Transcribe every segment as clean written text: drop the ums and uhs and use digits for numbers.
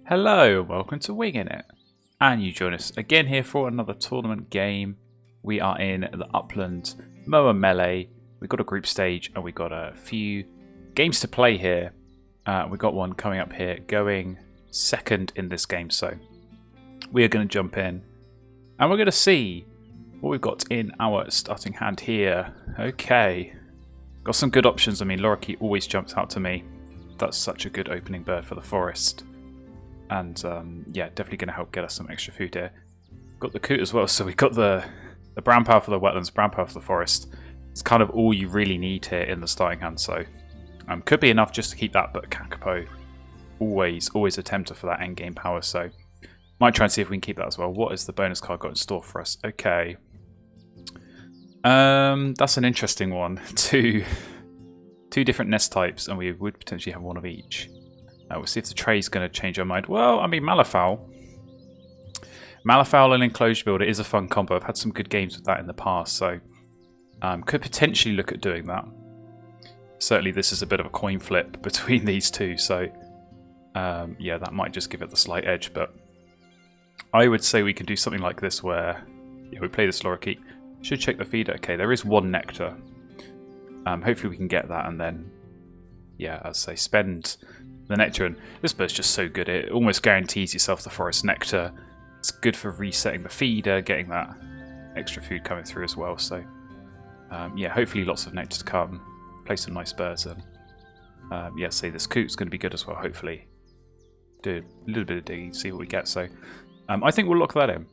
Hello, welcome to Wingin, and you join us again here for another tournament game. We are in the Upland Moa Melee. We've got a group stage and we've got a few games to play here. We've got one coming up here, going second in this game, so we are going to jump in and we're going to see what we've got in our starting hand here. Okay, got some good options. I mean, Lorikeet always jumps out to me. That's such a good opening bird for the forest. And yeah, definitely going to help get us some extra food here. Got the coot as well, so we got the brown power for the wetlands, brown power for the forest. It's kind of all you really need here in the starting hand, so could be enough just to keep that, but Kakapo always a tempter for that endgame power, so might try and see if we can keep that as well. What is the bonus card got in store for us? Okay. That's an interesting one. Two different nest types, and we would potentially have one of each. We'll see if the tray's going to change our mind. Well, I mean, Malifaux and Enclosure Builder is a fun combo. I've had some good games with that in the past, so could potentially look at doing that. Certainly, this is a bit of a coin flip between these two, so yeah, that might just give it the slight edge, but I would say we can do something like this where we play this Lorikeet. Should check the feeder. Okay, there is one nectar. Hopefully we can get that, and then, yeah, as I say, spend the nectar, and this bird's just so good. It almost guarantees yourself the forest nectar. It's good for resetting the feeder, getting that extra food coming through as well. So yeah, hopefully lots of nectar to come. Play some nice birds, and yeah, say this coot's going to be good as well. Hopefully do a little bit of digging, see what we get. So I think we'll lock that in.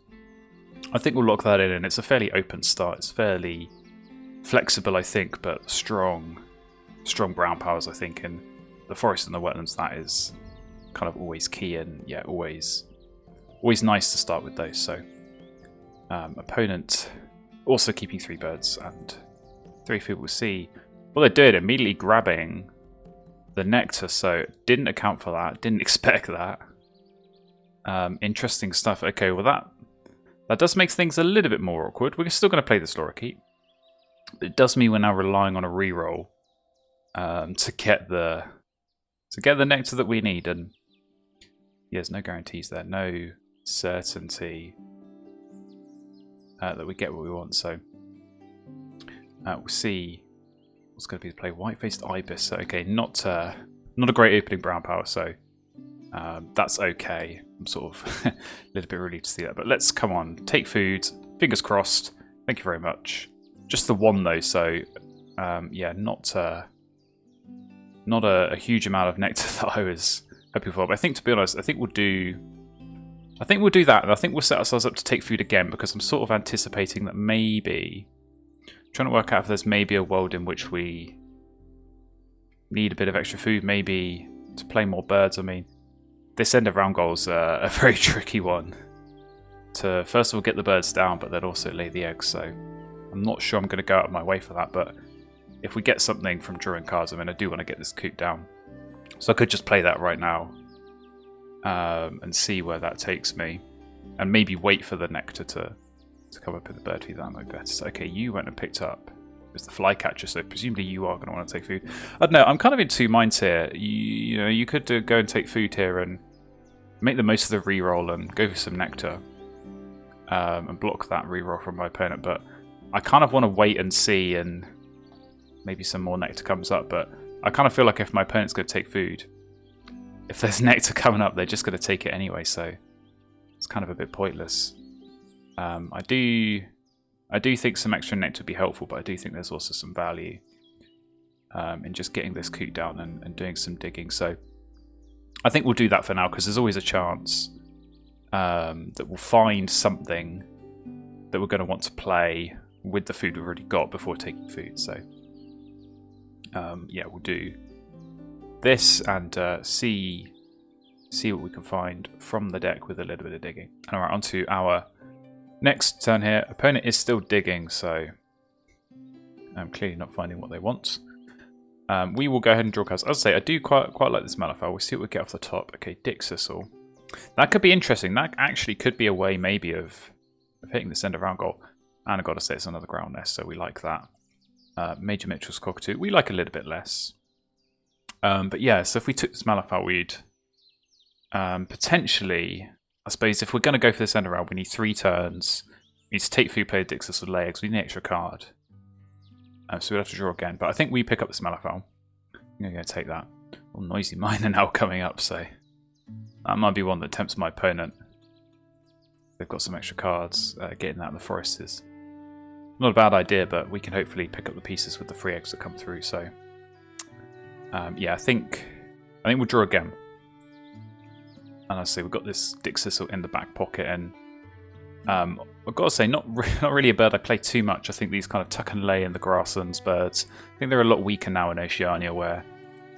And it's a fairly open start. It's fairly flexible, I think, but strong brown powers, I think, in the forest and the wetlands. That is kind of always key, and yeah, always nice to start with those. So opponent also keeping 3 birds and 3 food. We'll see what they did, immediately grabbing the nectar, so didn't account for that, didn't expect that. Interesting stuff. Okay, well that does make things a little bit more awkward. We're still going to play this Lorikeet, but it does mean we're now relying on a reroll to get the nectar that we need, and yeah, there's no guarantees there, no certainty that we get what we want. So we'll see what's going to be the play. White-faced ibis. So, okay, not a great opening brown power, so that's okay. I'm sort of a little bit relieved to see that, but let's come on, take food. Fingers crossed. Thank you very much. Just the one though, so yeah, not a huge amount of nectar that I was hoping for. But I think, to be honest, I think we'll do that, and I think we'll set ourselves up to take food again, because I'm sort of anticipating that maybe, trying to work out if there's maybe a world in which we need a bit of extra food, maybe to play more birds. I mean, this end of round goal's a very tricky one to first of all get the birds down, but then also lay the eggs. So I'm not sure I'm going to go out of my way for that, but if we get something from drawing cards, I mean, I do want to get this coot down. So I could just play that right now and see where that takes me, and maybe wait for the nectar to come up in the bird feed. That might be better. So, okay, you went and picked up. It's the flycatcher, so presumably you are going to want to take food. I don't know, I'm kind of in two minds here. You know, you could go and take food here and make the most of the reroll and go for some nectar and block that reroll from my opponent, but I kind of want to wait and see, and maybe some more nectar comes up, but I kind of feel like if my opponent's going to take food, if there's nectar coming up, they're just going to take it anyway, so it's kind of a bit pointless. I do think some extra nectar would be helpful, but I do think there's also some value in just getting this coot down and doing some digging, so I think we'll do that for now, because there's always a chance that we'll find something that we're going to want to play with the food we've already got before taking food. So yeah, we'll do this and see what we can find from the deck with a little bit of digging. Alright, on to our next turn here. Opponent is still digging, so I'm clearly not finding what they want. We will go ahead and draw cards. As I say, I do quite like this Malifaux. We'll see what we get off the top. Okay, Dick Sissel. That could be interesting. That actually could be a way maybe of hitting this end of round goal. And I've got to say it's another ground nest, so we like that. Major Mitchell's Cockatoo, we like a little bit less. But yeah, so if we took this Malifaux, we'd Potentially, I suppose if we're going to go for this end around, we need 3 turns. We need to take food, play Dixis with legs. We need an extra card. So we'll have to draw again. But I think we pick up this Malifaux. I'm going to go take that. Well, Noisy Miner now coming up, so that might be one that tempts my opponent. They've got some extra cards. Getting that in the forest is not a bad idea, but we can hopefully pick up the pieces with the 3 eggs that come through. So yeah, I think we'll draw again. And I say we've got this Dixis in the back pocket, and I've got to say, not really a bird I play too much. I think these kind of tuck and lay in the grasslands birds, I think they're a lot weaker now in Oceania, where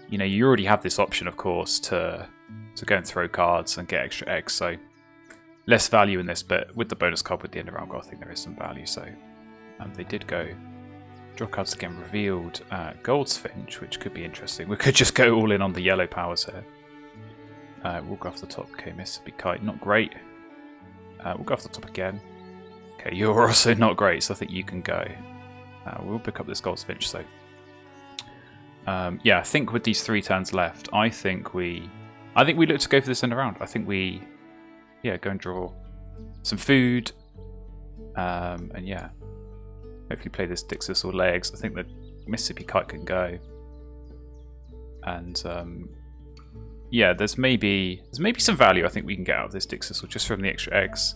you already have this option, of course, to go and throw cards and get extra eggs. So less value in this, but with the bonus card with the end of round goal, I think there is some value. So they did go draw cards again, revealed Goldsfinch, which could be interesting. We could just go all in on the yellow powers here. We'll go off the top. Okay, Mississippi Kite, not great. We'll go off the top again. Okay, you're also not great, so I think you can go. We'll pick up this Goldsfinch. So yeah, I think with these 3 turns left, I think we look to go for this end around. I think we go and draw some food, and yeah, hopefully play this Dixis or legs. I think the Mississippi Kite can go, and yeah, there's maybe some value I think we can get out of this Dixis, or just from the extra eggs.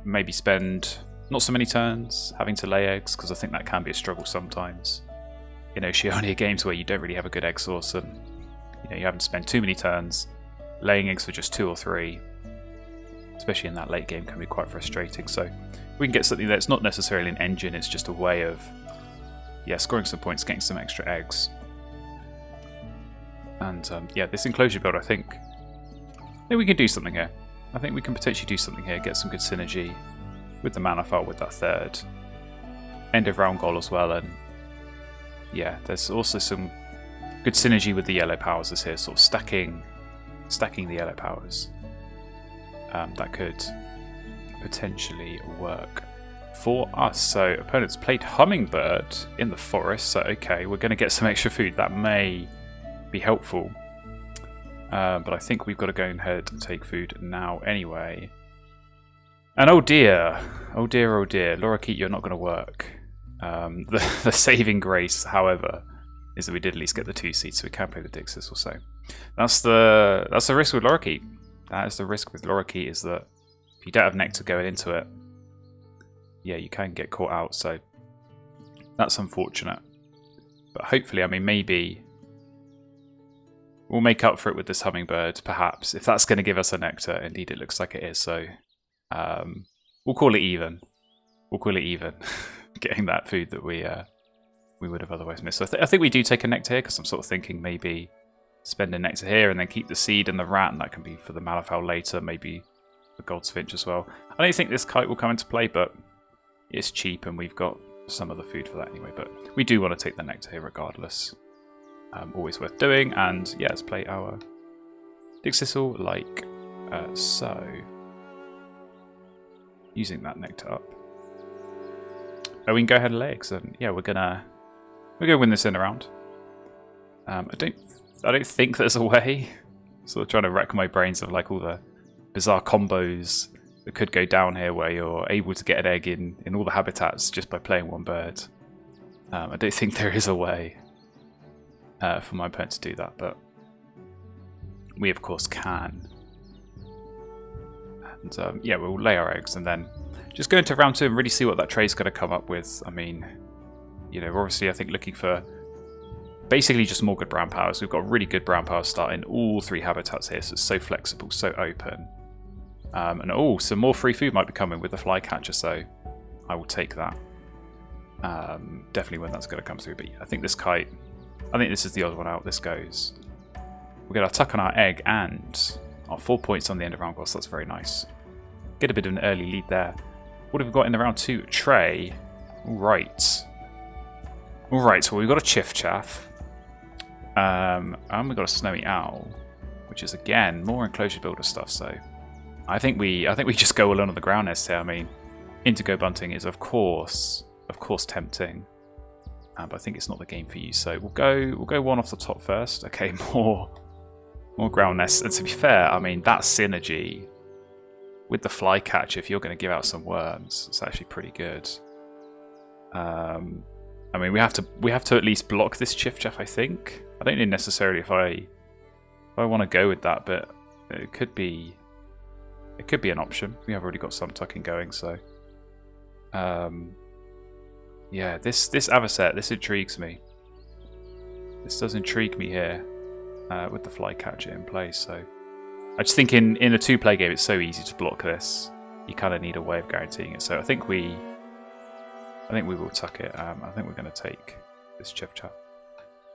Maybe spend not so many turns having to lay eggs, because I think that can be a struggle sometimes in Oceania games where you don't really have a good egg source, and you haven't spent too many turns laying eggs for just 2 or 3, especially in that late game, can be quite frustrating. So we can get something that's not necessarily an engine, it's just a way of scoring some points, getting some extra eggs. And yeah, this enclosure build, I think we can do something here. I think we can potentially do something here, get some good synergy with the mana file with that 3rd end of round goal as well. And yeah, there's also some good synergy with the yellow powers here, sort of stacking the yellow powers. That could potentially work for us. So opponents played Hummingbird in the forest, so okay, we're going to get some extra food. That may be helpful, but I think we've got to go ahead and take food now anyway. And oh dear, Lorikeet, you're not going to work. The saving grace, however, is that we did at least get the 2 seeds, so we can play the Dixis or so. That's the risk with Lorikeet. That is the risk with Lorikeet, is that if you don't have Nectar going into it, yeah, you can get caught out. So that's unfortunate. But hopefully, I mean, maybe we'll make up for it with this Hummingbird, perhaps, if that's going to give us a Nectar. Indeed, it looks like it is. So we'll call it even. Getting that food that we would have otherwise missed. So I think we do take a Nectar here, because I'm sort of thinking maybe spend a Nectar here and then keep the seed and the rat, and that can be for the Malifaux later, maybe the Goldsfinch as well. I don't think this Kite will come into play, but it's cheap and we've got some of the food for that anyway. But we do want to take the Nectar here regardless. Always worth doing. And yeah, let's play our Dixisal like so. Using that Nectar up. Oh, we can go ahead and lay eggs, and yeah, we're gonna win this in a round. I don't think there's a way. Sort of trying to rack my brains of like all the bizarre combos that could go down here, where you're able to get an egg in all the habitats just by playing one bird. I don't think there is a way for my opponent to do that, but we of course can. And yeah, we'll lay our eggs and then just go into round 2 and really see what that trade's going to come up with. I mean, we're obviously, I think, looking for basically just more good brown powers. We've got really good brown powers starting all 3 habitats here, so it's so flexible, so open. And oh, some more free food might be coming with the flycatcher, so I will take that. Definitely when that's going to come through. But yeah, I think this Kite, I think this is the odd one out. This goes. We're going to tuck on our egg and our 4 points on the end of round goal, so that's very nice. Get a bit of an early lead there. What have we got in the round 2 tray? Alright, so we've got a Chiff Chaff. And we've got a Snowy Owl, which is again more enclosure builder stuff, so I think we just go alone on the ground nest here. I mean, Indigo Bunting is of course tempting. But I think it's not the game for you, so we'll go one off the top first. Okay, more More ground nests. And to be fair, I mean, that synergy with the flycatcher, if you're going to give out some worms, it's actually pretty good. I mean, we have to at least block this Chiff-Chaff, I think. I don't know necessarily if I want to go with that, but it could be an option. We have already got some tucking going, so yeah, this Avocet, this intrigues me. This does intrigue me here with the flycatcher in place. So I just think in a 2-player game, it's so easy to block this. You kind of need a way of guaranteeing it. So I think we will tuck it. I think we're going to take this Chiff-Chaff.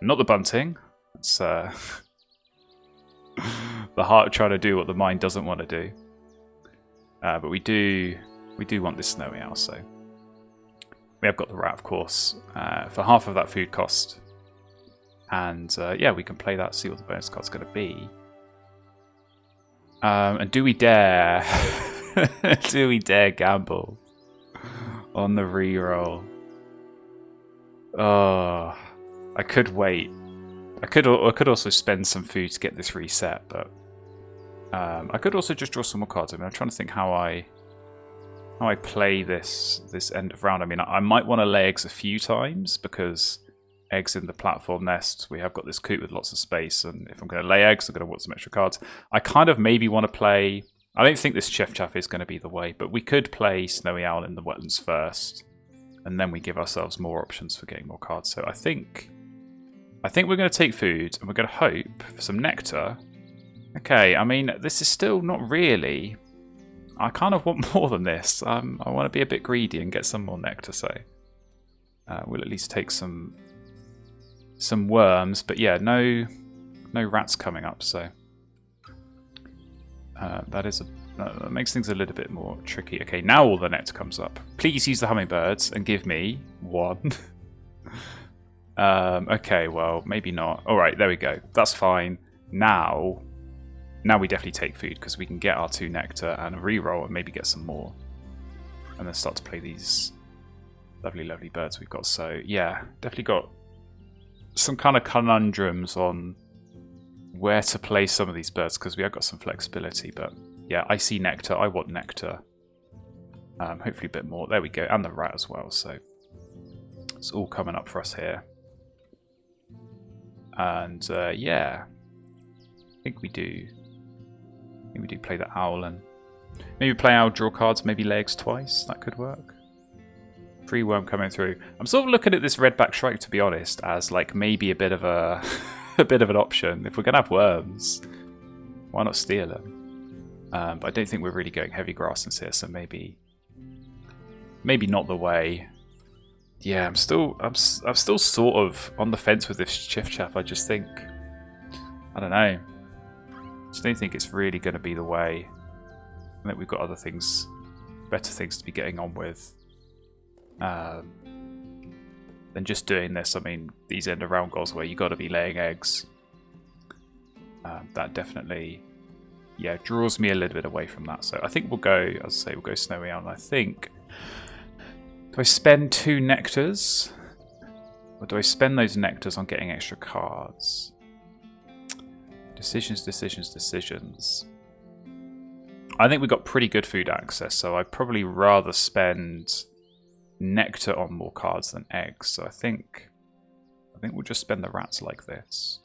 Not the bunting. It's the heart trying to do what the mind doesn't want to do. But we do want this snowy owl. So we have got the rat, of course, for half of that food cost. And yeah, we can play that, see what the bonus card's going to be. And do we dare? Do we dare gamble on the reroll? Oh, I could wait. I could also spend some food to get this reset, but I could also just draw some more cards. I mean, I'm trying to think how I play this end of round. I mean, I might want to lay eggs a few times because eggs in the platform nest. We have got this coop with lots of space, and if I'm going to lay eggs, I'm going to want some extra cards. I kind of maybe want to play. I don't think this Chiff-Chaff is going to be the way, but we could play Snowy Owl in the wetlands first, and then we give ourselves more options for getting more cards. So I think we're going to take food, and we're going to hope for some nectar. Okay, I mean, this is still not really. I kind of want more than this. I want to be a bit greedy and get some more nectar. So we'll at least take some worms, but yeah, no rats coming up. So that makes things a little bit more tricky. Okay, now all the nectar comes up. Please use the hummingbirds and give me one. Okay, well, maybe not. All right, there we go. That's fine. Now we definitely take food because we can get our 2 nectar and reroll and maybe get some more, and then start to play these lovely birds we've got. So yeah, definitely got some kind of conundrums on where to play some of these birds because we have got some flexibility. But yeah, I see nectar. I want nectar. Hopefully a bit more. There we go, and the rat as well. So it's all coming up for us here. And yeah, I think we do play the owl and maybe play owl, draw cards, maybe lay eggs twice. That could work. Free worm coming through. I'm sort of looking at this redback shrike, to be honest, as like maybe a bit of a bit of an option. If we're gonna have worms, why not steal them? But I don't think we're really going heavy grasslands here, so maybe not the way. Yeah, I'm still sort of on the fence with this Chiff-Chaff. I just think, I don't know. I just don't think it's really going to be the way. I think we've got other things, better things to be getting on with than just doing this. I mean, these end of round goals where you got to be laying eggs. That definitely, yeah, draws me a little bit away from that. So I think we'll go, as I say, we'll go Snowy Owl. I think. Do I spend 2 nectars? Or do I spend those nectars on getting extra cards? Decisions. I think we've got pretty good food access, so I'd probably rather spend nectar on more cards than eggs. So I think we'll just spend the rats like this.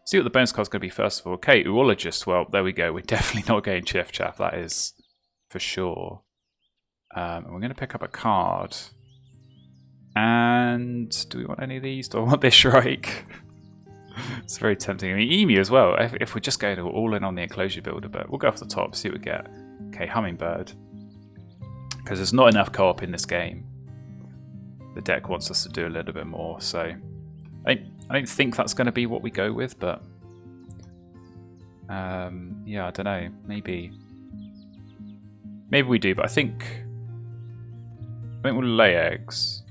See what the bonus card's going to be first of all. Okay, Oologist. Well, there we go. We're definitely not getting Chiff-Chaff. That is for sure. And we're going to pick up a card. And do we want any of these? Do I want this shrike? It's very tempting. I mean, emu as well. If we're just going to all in on the enclosure builder, but we'll go off the top, see what we get. Okay, hummingbird. Because there's not enough co-op in this game. The deck wants us to do a little bit more, so I don't think that's going to be what we go with, but yeah, I don't know. Maybe we do, but I think we'll lay eggs.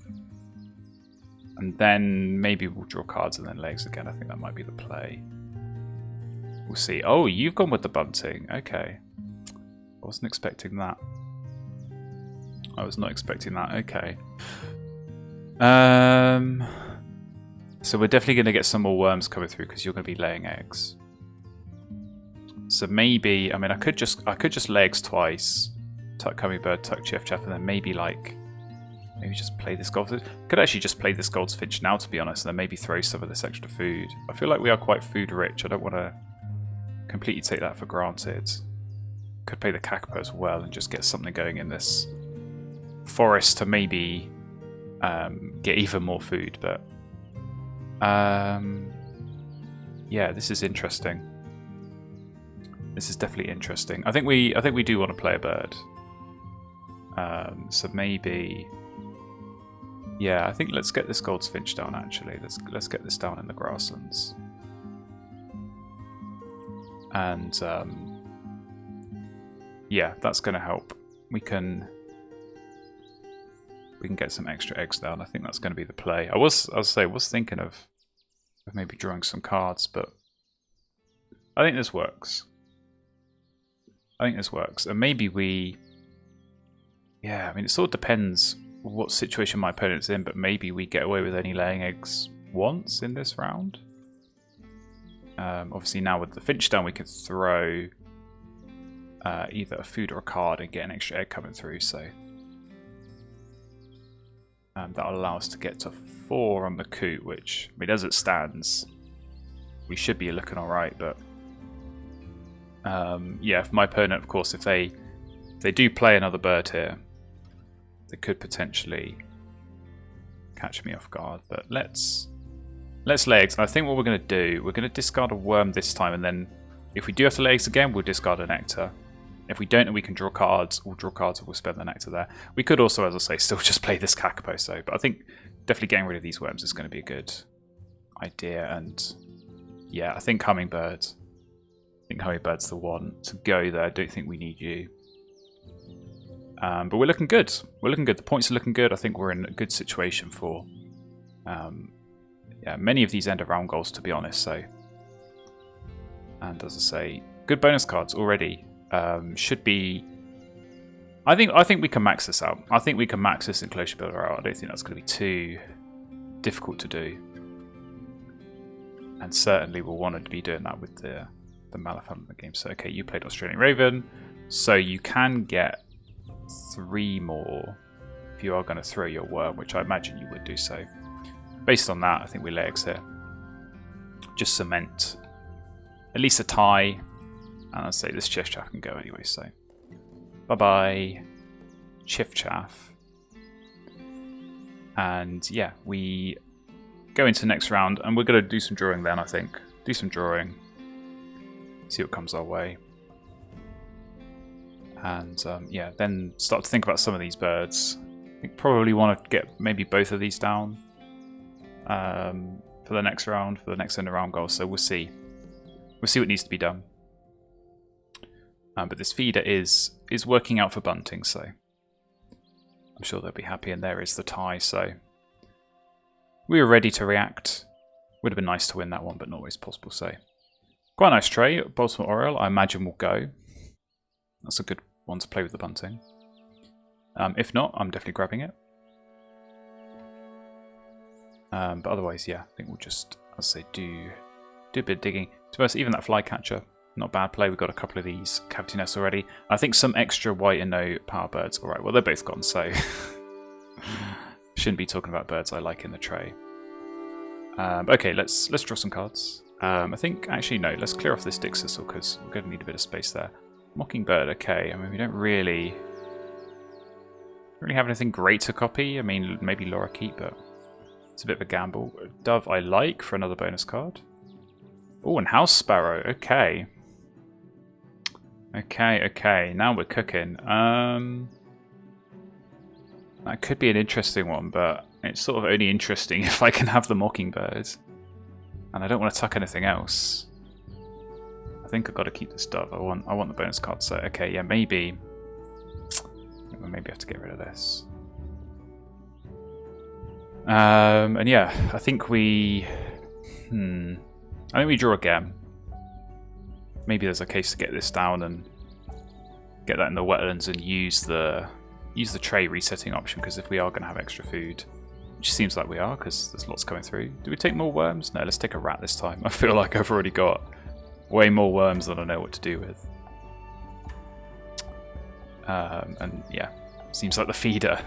And then maybe we'll draw cards and then lay eggs again. I think that might be the play. We'll see. Oh, you've gone with the bunting. Okay. I wasn't expecting that. I was not expecting that. Okay. So we're definitely going to get some more worms coming through because you're going to be laying eggs. So maybe, I mean, I could just lay eggs twice, tuck hummingbird, tuck chiff-chaff, and then maybe just play this goldfinch. Could actually just play this goldfinch now, to be honest, and then maybe throw some of this extra food. I feel like we are quite food rich. I don't want to completely take that for granted. Could play the kakapo as well and just get something going in this forest to maybe get even more food. But yeah, this is interesting. This is definitely interesting. I think we do want to play a bird. So maybe, yeah, I think let's get this goldfinch down. Actually, let's get this down in the grasslands. And yeah, that's going to help. We can get some extra eggs down. I think that's going to be the play. I was thinking of maybe drawing some cards, but I think this works. And maybe yeah, I mean, it sort of depends what situation my opponent's in, but maybe we get away with only laying eggs once in this round. Obviously now with the finch down, we could throw either a food or a card and get an extra egg coming through, so that'll allow us to get to 4 on the coot, which, I mean, as it stands, we should be looking alright, but yeah, for my opponent, of course, if they do play another bird here, they could potentially catch me off guard. But let's lay eggs. And I think what we're going to do, we're going to discard a worm this time, and then if we do have to lay eggs again, we'll discard a nectar. If we don't, and we can draw cards, we'll draw cards and we'll spend the nectar there. We could also, as I say, still just play this kakapo. So, but I think definitely getting rid of these worms is going to be a good idea. And yeah, I think hummingbird. Hummingbird's the one to go there. I don't think we need you. But we're looking good. The points are looking good. I think we're in a good situation for yeah, many of these end of round goals, to be honest. So, and as I say, good bonus cards already. Should be. I think we can max this out. I think we can max this Enclosure Builder out. I don't think that's going to be too difficult to do. And certainly we'll want to be doing that with the Malafant game. So okay, you played Australian Raven, so you can get 3 more if you are going to throw your worm, which I imagine you would do. So based on that, I think we lay eggs here. Just cement at least a tie, and I'd say this chiff-chaff can go anyway. So bye bye chiff-chaff, and yeah, we go into the next round, and we're going to do some drawing then. I think do some drawing. See what comes our way. And yeah, then start to think about some of these birds. I think probably want to get maybe both of these down for the next round, for the next end of round goal. So we'll see. We'll see what needs to be done. But this feeder is working out for bunting, so I'm sure they'll be happy. And there is the tie. So we were ready to react. Would have been nice to win that one, but not always possible. So. Quite a nice tray. Baltimore Oriole, I imagine, will go. That's a good one to play with the bunting. If not, I'm definitely grabbing it. But otherwise, yeah, I think we'll just, I'll say, do a bit of digging. To be honest, even that flycatcher, not bad play. We've got a couple of these cavity nests already. I think some extra white and no power birds. All right, well, they're both gone, so shouldn't be talking about birds I like in the tray. Okay, let's draw some cards. I think, actually, no, let's clear off this Dick Sissel because we're going to need a bit of space there. Mockingbird, okay. I mean, we don't really have anything great to copy. I mean, maybe Lorikeet, but it's a bit of a gamble. Dove, I like for another bonus card. Oh, and House Sparrow, okay. Okay, now we're cooking. That could be an interesting one, but it's sort of only interesting if I can have the Mockingbird. And I don't want to tuck anything else. I think I've got to keep this dove. I want the bonus card. So okay, yeah, maybe I have to get rid of this. And yeah, I think we draw again. Maybe there's a case to get this down and get that in the wetlands and use the tray resetting option, because if we are going to have extra food, which seems like we are, because there's lots coming through. Do we take more worms? No, let's take a rat this time. I feel like I've already got way more worms than I know what to do with. And yeah, seems like the feeder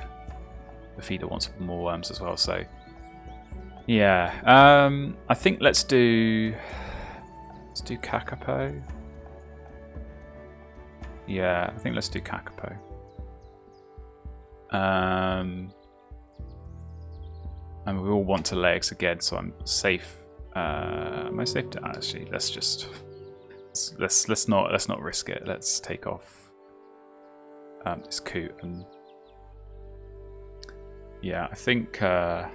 wants more worms as well. So yeah, I think let's do Kakapo. Yeah, I think let's do Kakapo. And we all want to lay eggs again, so I'm safe. Am I safe to actually? Let's not risk it. Let's take off this coot, and yeah, I think I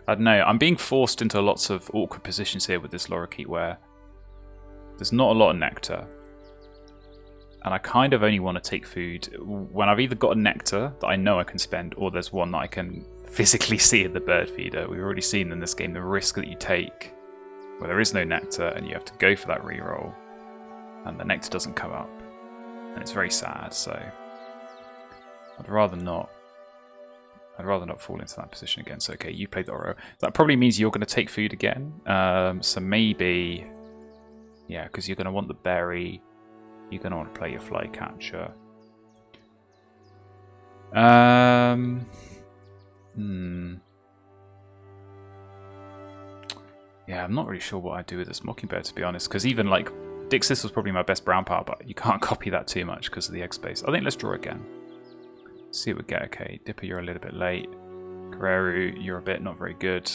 don't know. I'm being forced into lots of awkward positions here with this lorikeet, where there's not a lot of nectar. And I kind of only want to take food when I've either got a nectar that I know I can spend, or there's one that I can physically see in the bird feeder. We've already seen in this game the risk that you take where there is no nectar and you have to go for that reroll, and the nectar doesn't come up. And it's very sad, so I'd rather not fall into that position again. So okay, you played the Oro. That probably means you're going to take food again. So maybe, yeah, because you're going to want the berry. You're going to want to play your flycatcher. Yeah, I'm not really sure what I'd do with this Mockingbird, to be honest, because even like Dixis was probably my best brown power, but you can't copy that too much because of the egg space. I think let's draw again. See what we get. Okay, Dipper, you're a little bit late. Kareru, you're a bit not very good.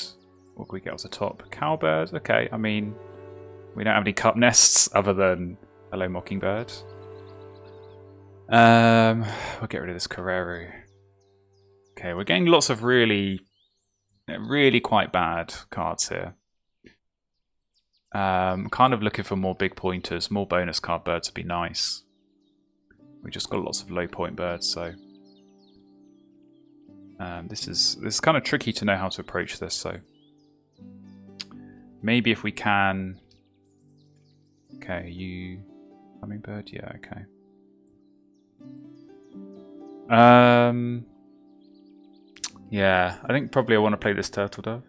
What can we get off the top? Cowbird, okay, I mean, we don't have any cup nests other than Hello Mockingbird. We'll get rid of this Kareru. Okay, we're getting lots of really quite bad cards here. Kind of looking for more big pointers, more bonus card birds would be nice. We just got lots of low point birds, so this is kind of tricky to know how to approach this. So maybe if we can. Okay, you hummingbird, yeah, okay. Yeah, I think probably I want to play this turtle dove.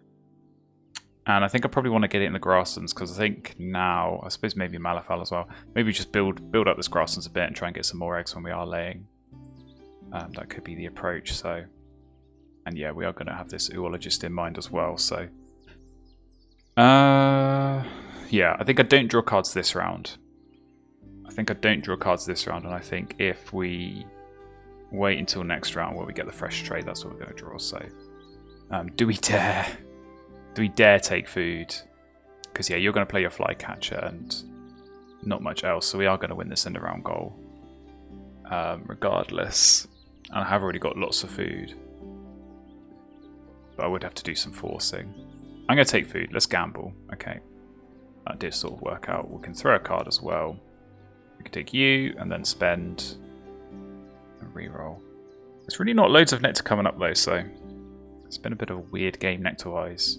And I think I probably want to get it in the grasslands, because I think now, I suppose maybe Malafal as well, maybe just build up this grasslands a bit and try and get some more eggs when we are laying. That could be the approach, so. And yeah, we are going to have this oologist in mind as well, so. Yeah, I think I don't draw cards this round. And I think if we wait until next round where we get the fresh trade, that's what we're going to draw. So, do we dare take food? Because yeah, you're going to play your flycatcher and not much else. So we are going to win this end of round goal, regardless. And I have already got lots of food, but I would have to do some forcing. I'm going to take food. Let's gamble. Okay, that did sort of work out. We can throw a card as well. We can take you and then spend and reroll. There's really not loads of nectar coming up though, so it's been a bit of a weird game nectar-wise.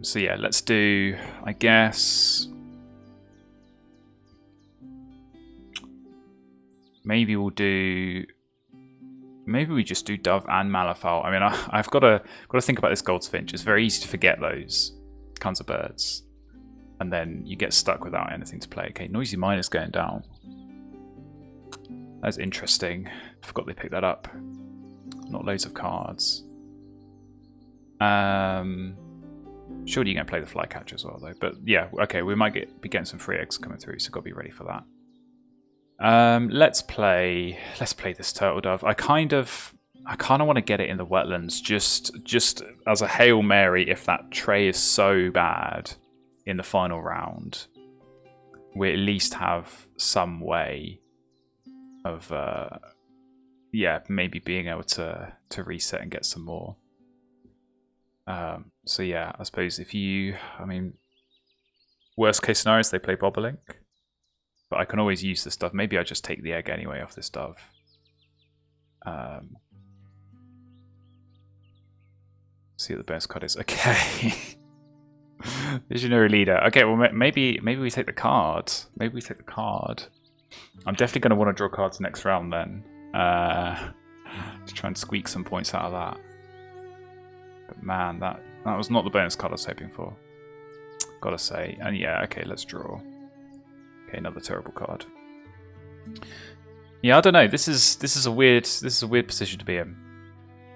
So yeah, let's do, I guess, maybe we just do Dove and Malafal. I mean, I've got to think about this Goldfinch. It's very easy to forget those kinds of birds. And then you get stuck without anything to play. Okay, Noisy Miner's going down. That's interesting. Forgot they picked that up. Not loads of cards. Surely you're going to play the Flycatcher as well, though. But yeah, okay, we might be getting some free eggs coming through, so got to be ready for that. Let's play this Turtle Dove. I kind of want to get it in the wetlands, just as a Hail Mary if that tray is so bad in the final round, we at least have some way of maybe being able to reset and get some more. So yeah, I suppose worst case scenario is they play Bobolink, but I can always use this stuff. Maybe I just take the egg anyway off this dove. See what the best card is. Okay. Visionary Leader. Okay, well maybe we take the card. I'm definitely going to want to draw cards next round then. To try and squeak some points out of that. But man, that was not the bonus card I was hoping for. gotta say. And yeah, okay, let's draw. Okay, another terrible card. Yeah, I don't know. This is a weird position to be in.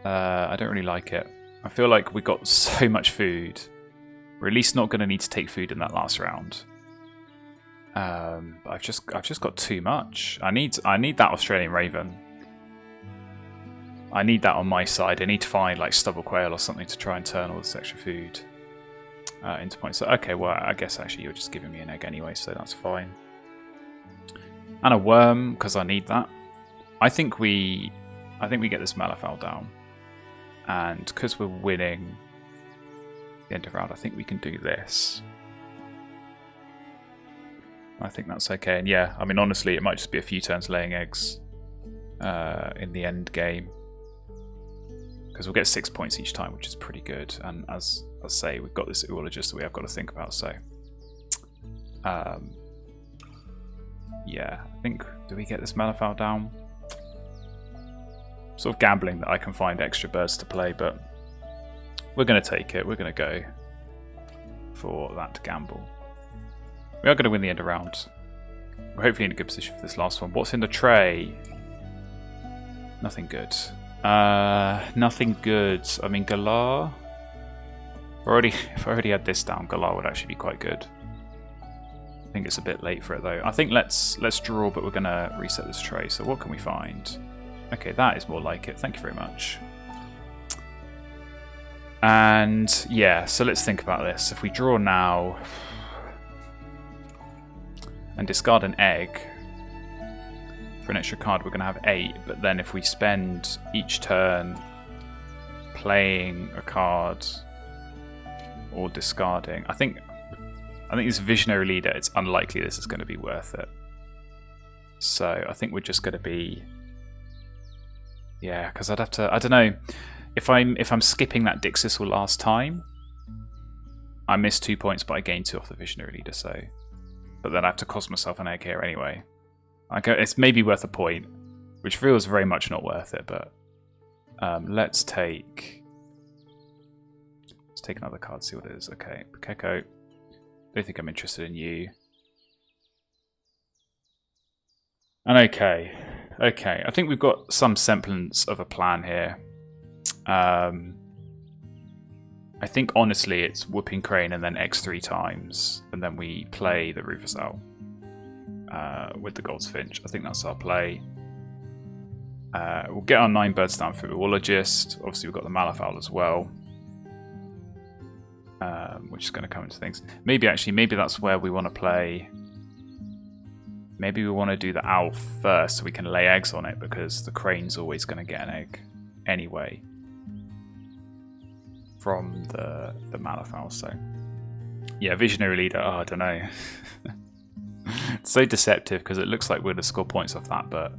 I don't really like it. I feel like we got so much food. We're at least not going to need to take food in that last round. But I've just got too much. I need that Australian Raven. I need that on my side. I need to find like stubble quail or something to try and turn all this extra food into points. So, okay, well I guess actually you're just giving me an egg anyway, so that's fine. And a worm because I need that. I think we get this Malifaux down, and because we're winning the end of round, I think we can do this. I think that's okay. And yeah, I mean honestly, it might just be a few turns laying eggs in the end game, because we'll get 6 points each time, which is pretty good. And as I say, we've got this oologist that we have got to think about. So yeah, I think, do we get this Malifaux down? Sort of gambling that I can find extra birds to play, but we're going to take it. We're going to go for that gamble. We are going to win the end of round. We're hopefully in a good position for this last one. What's in the tray? Nothing good. Nothing good. I mean, Galar. If I already had this down, Galar would actually be quite good. I think it's a bit late for it though. I think let's draw, but we're gonna reset this tray. So what can we find? Okay, that is more like it. Thank you very much. And yeah, so let's think about this. If we draw now and discard an egg for an extra card, we're gonna have 8. But then if we spend each turn playing a card or discarding, I think this Visionary Leader, it's unlikely this is going to be worth it. So I think we're just going to be, yeah, because I'd have to, I don't know, if I'm skipping that Dixis last time, I missed 2 points, but I gained 2 off the Visionary Leader. So, but then I have to cost myself an egg here anyway. It's maybe worth a point, which feels very much not worth it. But let's take another card, see what it is. Okay, Keko. Don't think I'm interested in you. And okay, I think we've got some semblance of a plan here. I think honestly it's Whooping Crane and then X 3 times, and then we play the Rufus Owl with the Goldfinch. I think that's our play. We'll get our 9 birds down for Oologist. Obviously we've got the Malifaux as well. Which is going to come into things. Maybe that's where we want to play. Maybe we want to do the owl first so we can lay eggs on it, because the crane's always going to get an egg anyway from the Malifaux. So yeah, Visionary Leader. Oh, I don't know. It's so deceptive because it looks like we're going to score points off that, but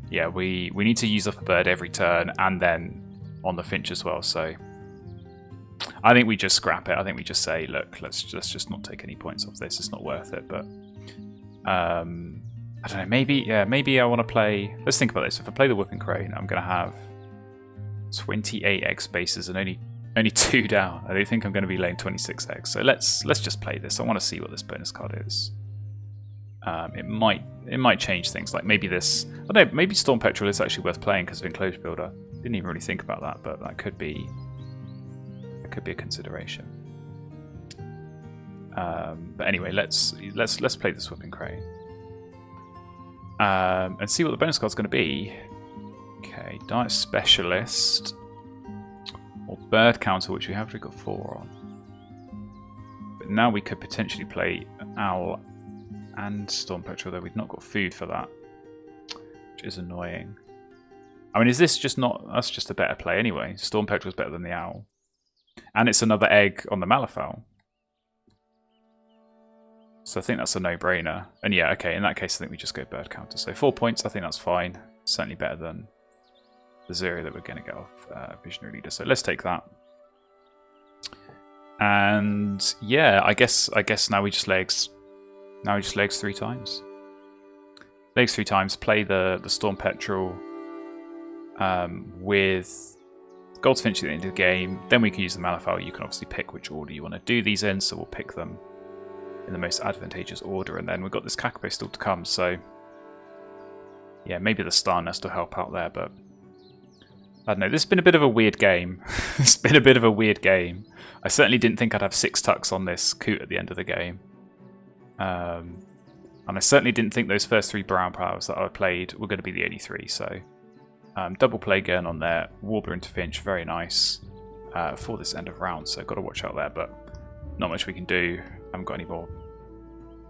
yeah, we need to use up a bird every turn and then on the Finch as well. So I think we just scrap it. I think we just say, look, let's just not take any points off this. It's not worth it. But I don't know. Maybe I want to play. Let's think about this. If I play the Whooping Crane, I'm going to have 28 egg spaces and only 2 down. I don't think I'm going to be laying 26 eggs. So let's just play this. I want to see what this bonus card is. It might change things. Like maybe this. I don't know. Maybe Storm Petrel is actually worth playing because of Enclosure Builder. Didn't even really think about that, but that could be. Could be a consideration. But anyway, let's play this Whooping Crane and see what the bonus card's going to be. Okay, Diet Specialist or Bird Counter, which we have already got 4 on. But now we could potentially play Owl and Storm Petrel, though we've not got food for that, which is annoying. I mean, is this just not? That's just a better play anyway. Storm Petrel's better than the Owl. And it's another egg on the Malifaux. So I think that's a no-brainer. And yeah, okay, in that case I think we just go Bird Counter. So 4 points, I think that's fine. Certainly better than the 0 that we're going to get off Visionary Leader. So let's take that. And yeah, I guess now we just lay eggs. Now we just lay eggs 3 times. Lay eggs 3 times, play the Storm Petrel with Goldfinch at the end of the game. Then we can use the Malifaux. You can obviously pick which order you want to do these in, so we'll pick them in the most advantageous order. And then we've got this Kakapo still to come, so yeah, maybe the star nest will help out there, but I don't know. This has been a bit of a weird game. It's been a bit of a weird game. I certainly didn't think I'd have 6 tucks on this coot at the end of the game. And I certainly didn't think those first 3 brown powers that I played were going to be the only 3, so double play going on there, Warbler into Finch, very nice for this end of round, so got to watch out there, but not much we can do. I haven't got any more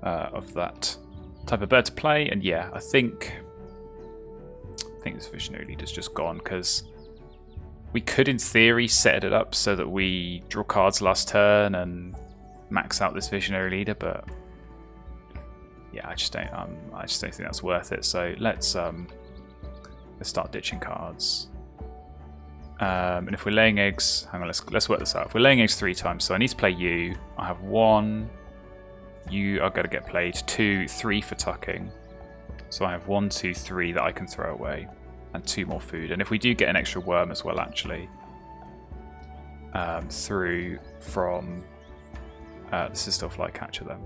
of that type of bird to play, and yeah, I think this Visionary Leader's just gone, because we could in theory set it up so that we draw cards last turn and max out this Visionary Leader, but yeah, I just don't think that's worth it. So let's start ditching cards. And if we're laying eggs, hang on, let's work this out. If we're laying eggs 3 times, so I need to play you. I have 1. You are going to get played. 2, 3 for tucking. So I have 1, 2, 3 that I can throw away, and 2 more food. And if we do get an extra worm as well, actually, through from this is still Flycatcher then.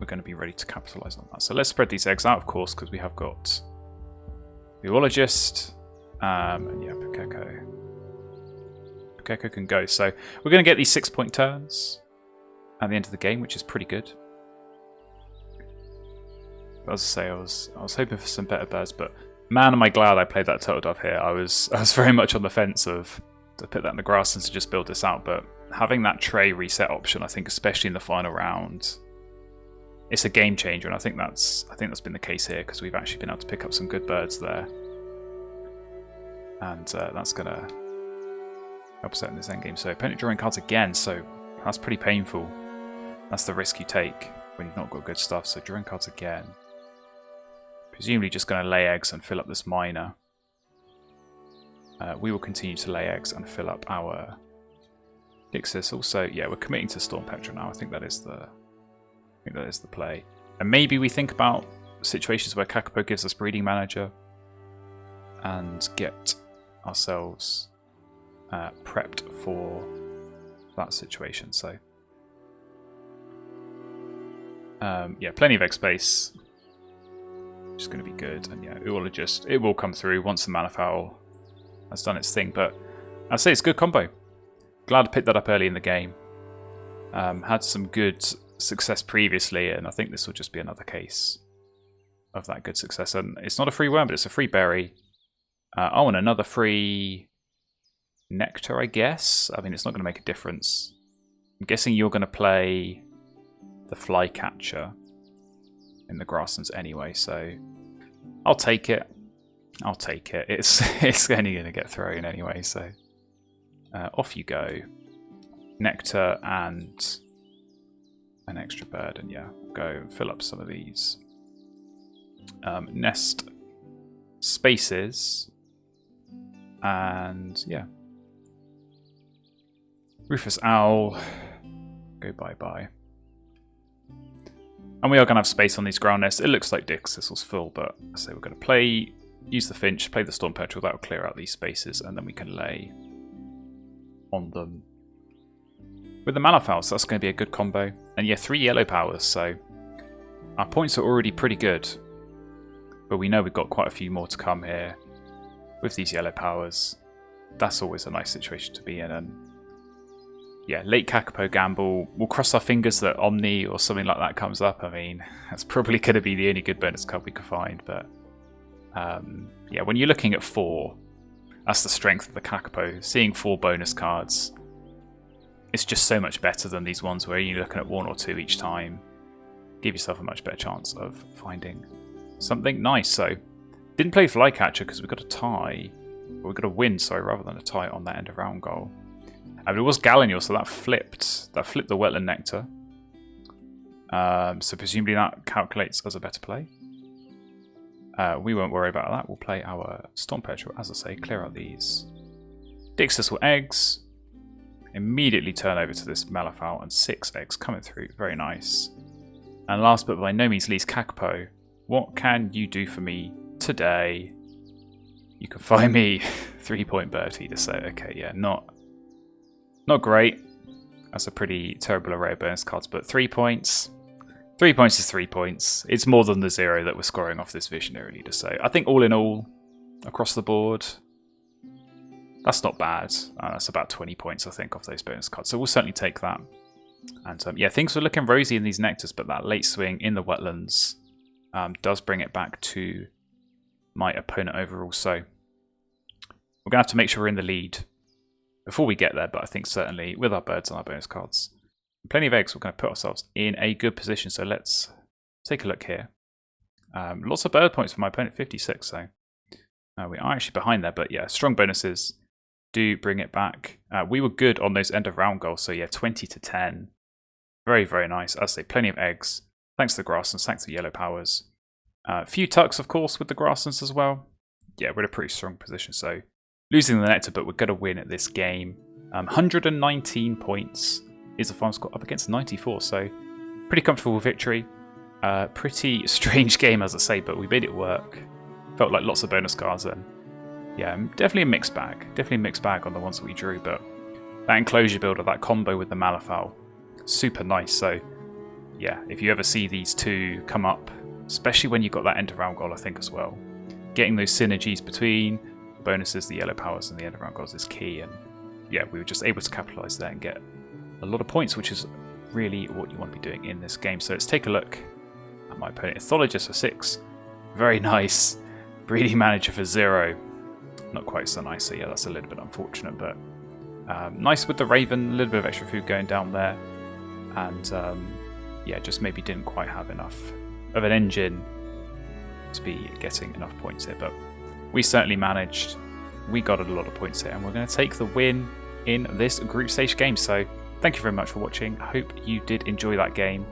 We're going to be ready to capitalise on that. So let's spread these eggs out, of course, because we have got the Zoologist, and yeah, Pekeko. Pekeko can go. So we're going to get these 6-point turns at the end of the game, which is pretty good. But as I say, I was hoping for some better birds, but man, am I glad I played that Turtle Dove here. I was very much on the fence of to put that in the grass and to just build this out, but having that tray reset option, I think, especially in the final round, it's a game changer, and I think that's been the case here, because we've actually been able to pick up some good birds there, and that's gonna help us out in this end game. So opponent drawing cards again, so that's pretty painful. That's the risk you take when you've not got good stuff. So drawing cards again, presumably just going to lay eggs and fill up this miner. We will continue to lay eggs and fill up our Dixis. Also, yeah, we're committing to Storm Petrel now. I think that is the play. And maybe we think about situations where Kakapo gives us Breeding Manager and get ourselves prepped for that situation. So yeah, plenty of egg space, which is going to be good. And yeah, it will come through once the Manifowl has done its thing. But I'd say it's a good combo. Glad to pick that up early in the game. Had some good success previously, and I think this will just be another case of that good success. And it's not a free worm, but it's a free berry. Oh, and another free nectar, I guess. I mean, it's not going to make a difference. I'm guessing you're going to play the Flycatcher in the grasslands anyway, so I'll take it. It's only going to get thrown anyway, so off you go. Nectar and an extra bird, and yeah, go fill up some of these nest spaces, and yeah, Rufus Owl, go bye-bye. And we are going to have space on these ground nests. It looks like Dixis was full, but I say we're going to use the Finch, play the Storm Petrel, that will clear out these spaces, and then we can lay on them with the Manifowl. So that's going to be a good combo. And yeah, 3 yellow powers, so our points are already pretty good. But we know we've got quite a few more to come here with these yellow powers. That's always a nice situation to be in. And yeah, late Kakapo gamble. We'll cross our fingers that Omni or something like that comes up. I mean, that's probably going to be the only good bonus card we could find. But yeah, when you're looking at 4, that's the strength of the Kakapo. Seeing 4 bonus cards, it's just so much better than these ones where you're looking at 1 or 2 each time. Give yourself a much better chance of finding something nice. So, didn't play Flycatcher because we got a tie. Or we got a win, sorry, rather than a tie on that end of round goal. But it was Gallinule, so that flipped the Wetland Nectar. So presumably that calculates as a better play. We won't worry about that. We'll play our Storm Petrel, as I say, clear out these Dixis or eggs. Immediately turn over to this Manifowl, and 6 eggs coming through. Very nice. And last but by no means least, Kakapo. What can you do for me today? You can find me 3-point bird feeder. So okay, yeah, not great. That's a pretty terrible array of bonus cards, but 3 points. 3 points is 3 points. It's more than the 0 that we're scoring off this visionary leader. So I think all in all, across the board, that's not bad. That's about 20 points, I think, off those bonus cards. So we'll certainly take that. And yeah, things were looking rosy in these nectars, but that late swing in the wetlands does bring it back to my opponent overall. So we're going to have to make sure we're in the lead before we get there, but I think certainly with our birds and our bonus cards, plenty of eggs, we're going to put ourselves in a good position. So let's take a look here. Lots of bird points for my opponent, 56. So we are actually behind there, but yeah, strong bonuses do bring it back. We were good on those end of round goals, so yeah, 20 to 10. Very, very nice. As I say, plenty of eggs. Thanks to the grasslands, thanks to yellow powers. A few tucks, of course, with the grasslands as well. Yeah, we're in a pretty strong position. So losing the nectar, but we're going to win at this game. 119 points is the final score, up against 94. So pretty comfortable victory. Pretty strange game, as I say, but we made it work. Felt like lots of bonus cards then. Yeah, definitely a mixed bag. Definitely a mixed bag on the ones that we drew, but that enclosure builder, that combo with the Malifaux, super nice. So yeah, if you ever see these two come up, especially when you've got that end of round goal, I think as well, getting those synergies between bonuses, the yellow powers and the end of round goals is key. And yeah, we were just able to capitalize there and get a lot of points, which is really what you want to be doing in this game. So let's take a look at my opponent. Ethologist for 6. Very nice. Breeding Manager for 0. Not quite so nice, so yeah, that's a little bit unfortunate, but nice with the Raven, a little bit of extra food going down there, and yeah, just maybe didn't quite have enough of an engine to be getting enough points here, but we certainly managed. We got a lot of points here, and we're going to take the win in this group stage game. So thank you very much for watching. I hope you did enjoy that game.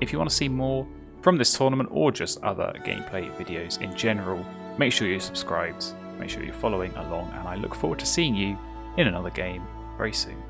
If you want to see more from this tournament or just other gameplay videos in general, make sure you're subscribed. Make sure you're following along, and I look forward to seeing you in another game very soon.